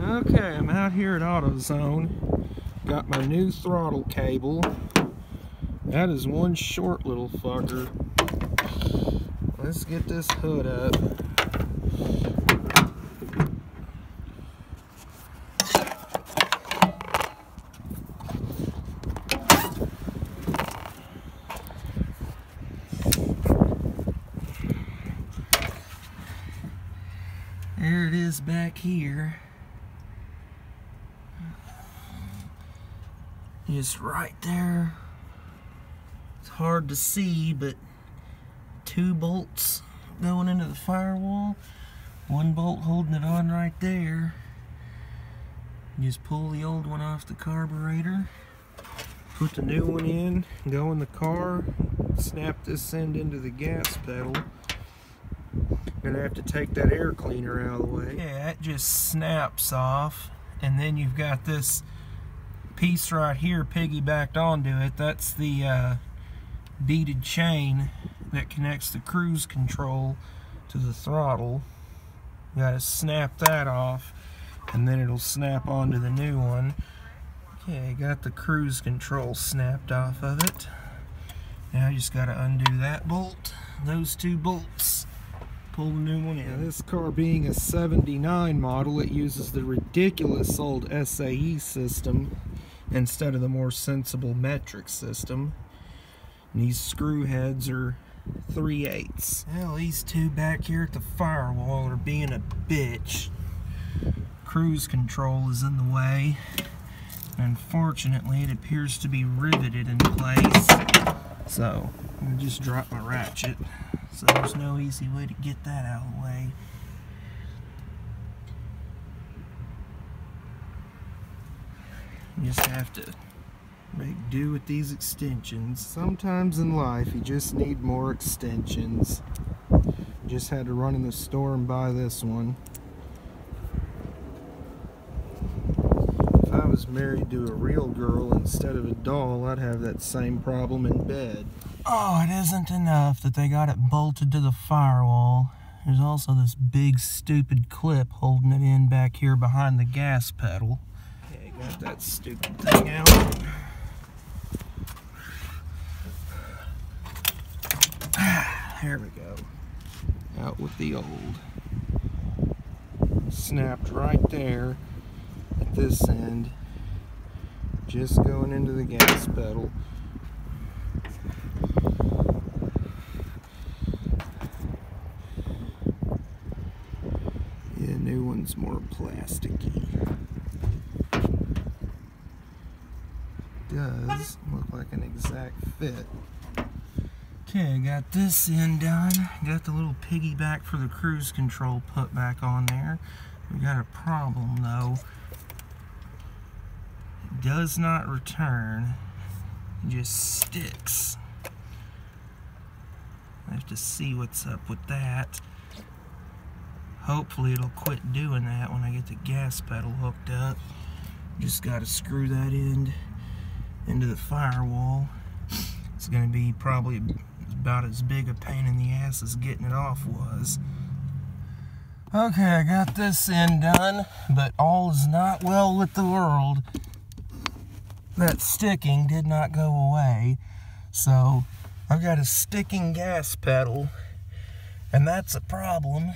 Okay, I'm out here at AutoZone. Got my new throttle cable. That is one short little fucker. Let's get this hood up. There it is back here. Just right there. It's hard to see, but 2 bolts going into the firewall. 1 bolt holding it on right there. Just pull the old one off the carburetor. Put the new one in, go in the car, snap this end into the gas pedal. Gonna have to take that air cleaner out of the way. Yeah, that just snaps off, and then you've got this piece right here piggybacked onto it. That's the beaded chain that connects the cruise control to the throttle. You gotta snap that off, and then it'll snap onto the new one. Okay, got the cruise control snapped off of it. Now I just gotta undo that bolt, those 2 bolts. Pull the new one in. Now, this car being a 79 model, it uses the ridiculous old SAE system instead of the more sensible metric system. And these screw heads are 3/8. Well, these 2 back here at the firewall are being a bitch. Cruise control is in the way. Unfortunately, it appears to be riveted in place. So, I'm gonna just drop my ratchet. So there's no easy way to get that out of the way. You just have to make do with these extensions. Sometimes in life you just need more extensions. Just had to run in the store and buy this one. If I was married to a real girl instead of a doll, I'd have that same problem in bed. Oh, it isn't enough that they got it bolted to the firewall. There's also this big stupid clip holding it in back here behind the gas pedal. Okay, got that stupid thing out. There we go. Out with the old. Snapped right there at this end. Just going into the gas pedal. Yeah, new one's more plasticky. Does look like an exact fit. Okay, got this end done. Got the little piggyback for the cruise control put back on there. We got a problem though. It does not return. It just sticks. I have to see what's up with that. Hopefully it'll quit doing that when I get the gas pedal hooked up. Just got to screw that end into the firewall. It's going to be probably about as big a pain in the ass as getting it off was. Okay, I got this end done, but all is not well with the world. That sticking did not go away, so I've got a sticking gas pedal, and that's a problem,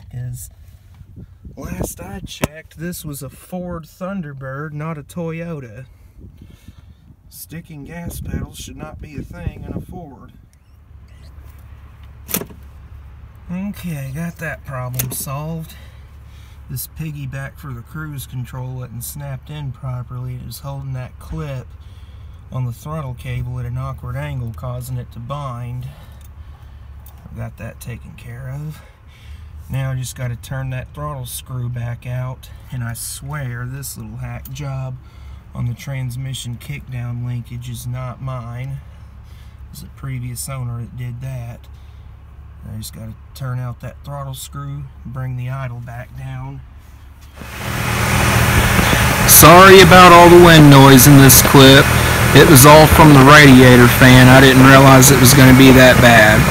because last I checked, this was a Ford Thunderbird, not a Toyota. Sticking gas pedals should not be a thing in a Ford. Okay, got that problem solved. This piggyback for the cruise control wasn't snapped in properly. It was holding that clip on the throttle cable at an awkward angle, causing it to bind. I've got that taken care of. Now I just got to turn that throttle screw back out, and I swear this little hack job on the transmission kickdown linkage is not mine. It was a previous owner that did that. I just got to turn out that throttle screw and bring the idle back down. Sorry about all the wind noise in this clip. It was all from the radiator fan. I didn't realize it was going to be that bad.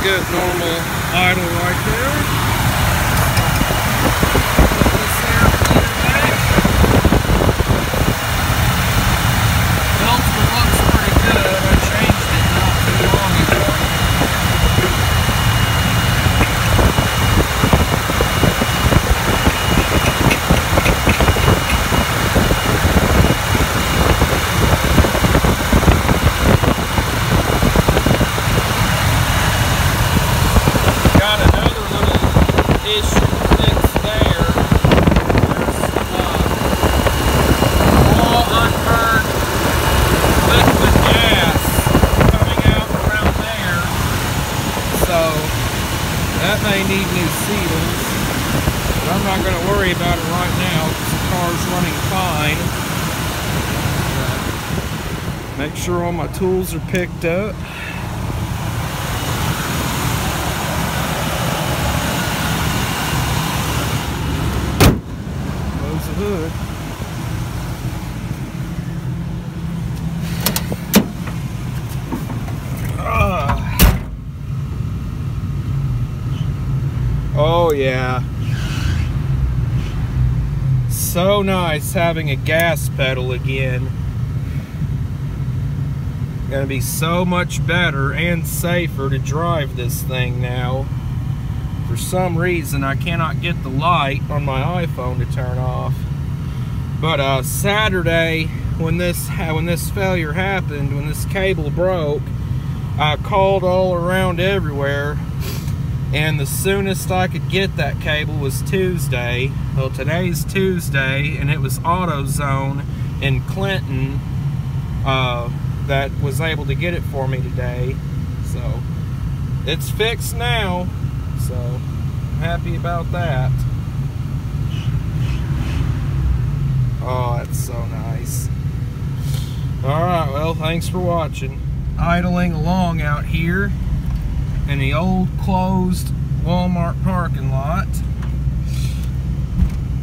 good normal idle right there. Put this air cleaner back. Filter looks pretty good. I changed it not too long ago. That may need new seals, but I'm not going to worry about it right now because the car's running fine. Make sure all my tools are picked up. Close the hood. Oh yeah, so nice having a gas pedal again. Gonna be so much better and safer to drive this thing now. For some reason I cannot get the light on my iPhone to turn off. But Saturday when this failure happened, when this cable broke, I called all around everywhere. And the soonest I could get that cable was Tuesday. Well, today's Tuesday, and it was AutoZone in Clinton that was able to get it for me today. So, it's fixed now. So, I'm happy about that. Oh, that's so nice. Alright, well, thanks for watching. Idling along out here in the old closed Walmart parking lot.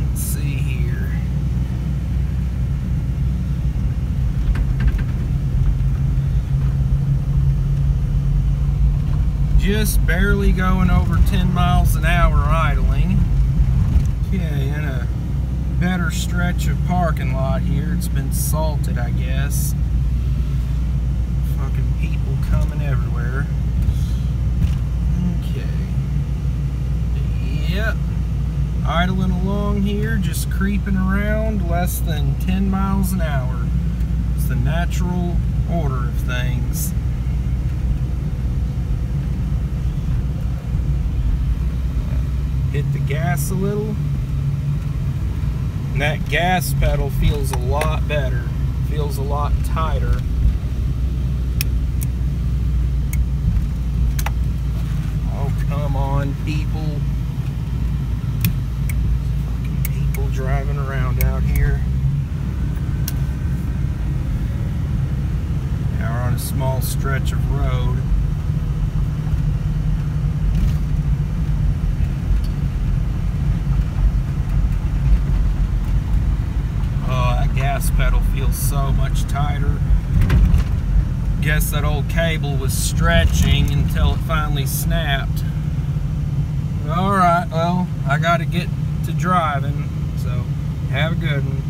Let's see here. Just barely going over 10 miles an hour idling. Okay, in a better stretch of parking lot here. It's been salted, I guess. Fucking people coming everywhere. Yep, idling along here, just creeping around, less than 10 miles an hour. It's the natural order of things. Hit the gas a little, and that gas pedal feels a lot better, feels a lot tighter. Oh, come on, people. Driving around out here. Now we're on a small stretch of road. Oh, that gas pedal feels so much tighter. Guess that old cable was stretching until it finally snapped. Alright, well, I gotta get to driving. So, have a good one.